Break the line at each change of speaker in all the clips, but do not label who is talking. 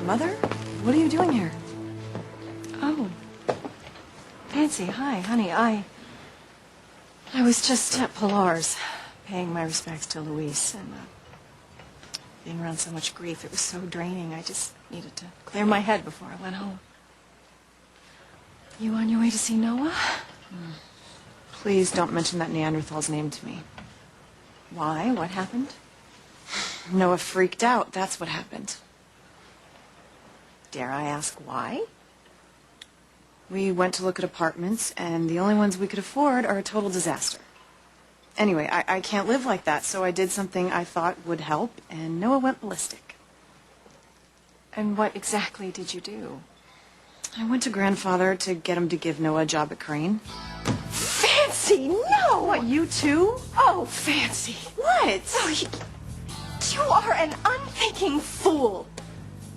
Mother? What are you doing here?
Oh. Nancy, hi, honey. I was just at Pilar's, paying my respects to Luis, and being around so much grief, it was so draining. I just needed to clear my head before I went home. You on your way to see Noah?
Please don't mention that Neanderthal's name to me.
Why? What happened?
Noah freaked out. That's what happened.
Dare I ask why?
We went to look at apartments, and the only ones we could afford are a total disaster. Anyway, I can't live like that, so I did something I thought would help, and Noah went ballistic.
And what exactly did you do?
I went to Grandfather to get him to give Noah a job at Crane.
Fancy, no!
What, you too?
Oh, Fancy.
What?
Oh, you are an unthinking fool.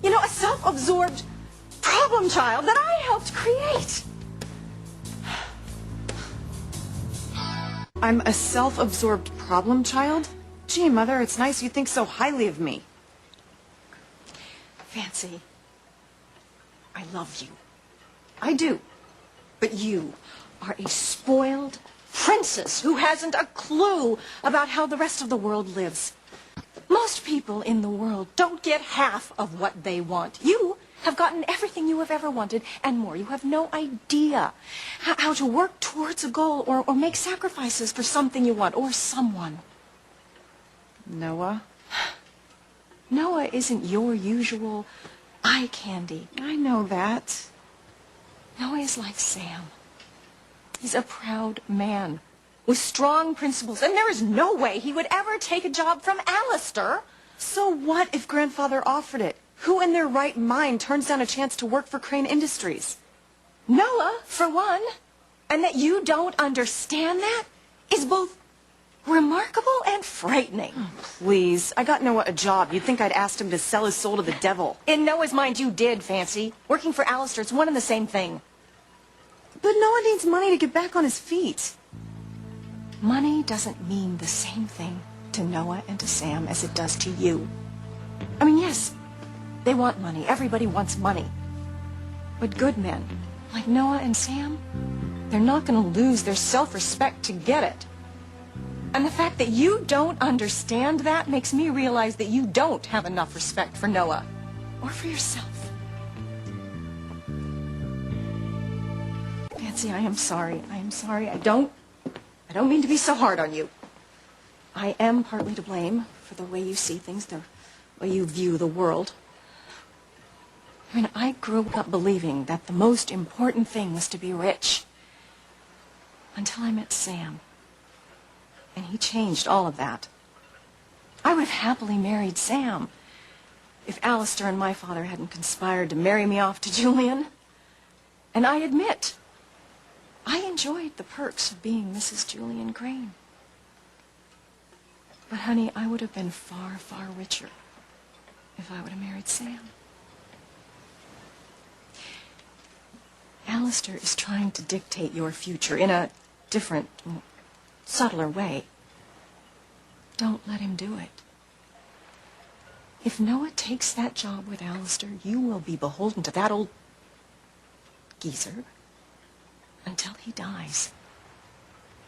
You know, a self-absorbed problem child that I helped create.
I'm a self-absorbed problem child? Gee, Mother, it's nice you think so highly of me.
Fancy, I love you. I do. But you are a spoiled princess who hasn't a clue about how the rest of the world lives. Most people in the world don't get half of what they want. You have gotten everything you have ever wanted and more. You have no idea how to work towards a goal or make sacrifices for something you want or someone.
Noah?
Noah isn't your usual eye candy.
I know that.
Noah is like Sam. He's a proud man with strong principles, and there is no way he would ever take a job from Alistair.
So what if Grandfather offered it? Who in their right mind turns down a chance to work for Crane Industries?
Noah, for one. And that you don't understand that is both remarkable and frightening.
Oh, please. I got Noah a job. You'd think I'd asked him to sell his soul to the devil.
In Noah's mind, you did, Fancy. Working for Alistair, it's one and the same thing.
But Noah needs money to get back on his feet.
Money doesn't mean the same thing to Noah and to Sam as it does to you. I mean, yes, they want money. Everybody wants money. But good men, like Noah and Sam, they're not going to lose their self-respect to get it. And the fact that you don't understand that makes me realize that you don't have enough respect for Noah or for yourself. Fancy, I am sorry. I am sorry. I don't mean to be so hard on you. I am partly to blame for the way you see things, the way you view the world. I mean, I grew up believing that the most important thing was to be rich. Until I met Sam. And he changed all of that. I would have happily married Sam if Alistair and my father hadn't conspired to marry me off to Julian. And I admit, I enjoyed the perks of being Mrs. Julian Crane. But, honey, I would have been far, far richer if I would have married Sam. Alistair is trying to dictate your future in a different, subtler way. Don't let him do it. If Noah takes that job with Alistair, you will be beholden to that old geezer until he dies.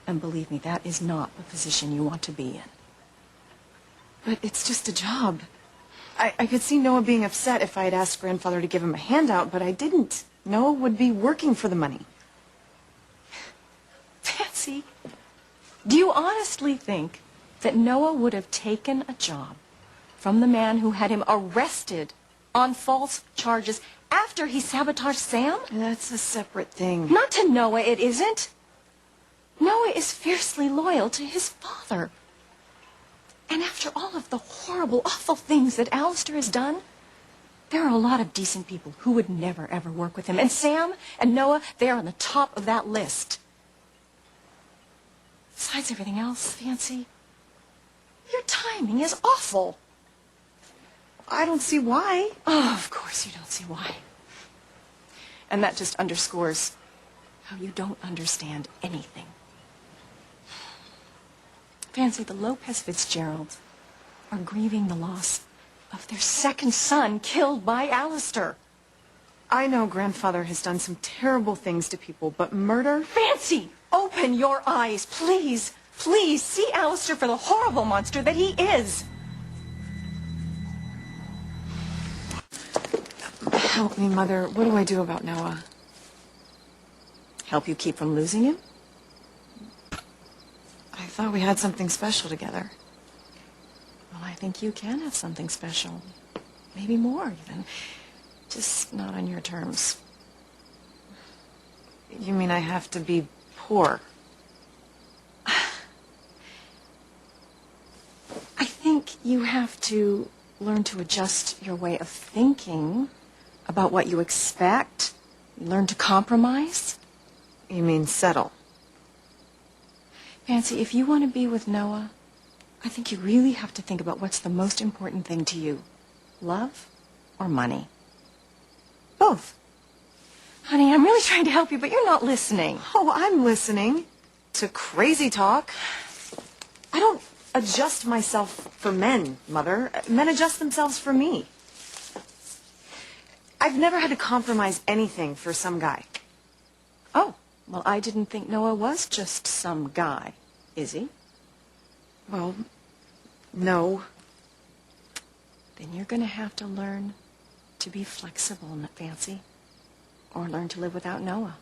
And believe me, that is not a position you want to be in.
But it's just a job. I could see Noah being upset if I had asked Grandfather to give him a handout, but I didn't. Noah would be working for the money.
Fancy, do you honestly think that Noah would have taken a job from the man who had him arrested on false charges after he sabotaged Sam?
That's a separate thing.
Not to Noah, it isn't. Noah is fiercely loyal to his father. And after all of the horrible, awful things that Alistair has done, there are a lot of decent people who would never, ever work with him. And Sam and Noah, they are on the top of that list. Besides everything else, Fancy, your timing is awful.
I don't see why.
Oh, of course you don't see why. And that just underscores how you don't understand anything. Fancy, the Lopez Fitzgeralds are grieving the loss of their second son killed by Alistair.
I know grandfather has done some terrible things to people, but murder?
Fancy, open your eyes, please. Please see Alistair for the horrible monster that he is.
Help me, Mother. What do I do about Noah?
Help you keep from losing him?
I thought we had something special together.
Well, I think you can have something special. Maybe more, even. Just not on your terms.
You mean I have to be poor?
I think you have to learn to adjust your way of thinking about what you expect. Learn to compromise.
You mean settle?
Fancy, if you want to be with Noah, I think you really have to think about what's the most important thing to you. Love or money?
Both.
Honey, I'm really trying to help you, but you're not listening.
Oh, I'm listening to crazy talk. I don't adjust myself for men, Mother. Men adjust themselves for me. I've never had to compromise anything for some guy.
Oh, well, I didn't think Noah was just some guy. Is he?
Well, no.
Then you're going to have to learn to be flexible, Fancy, or learn to live without Noah.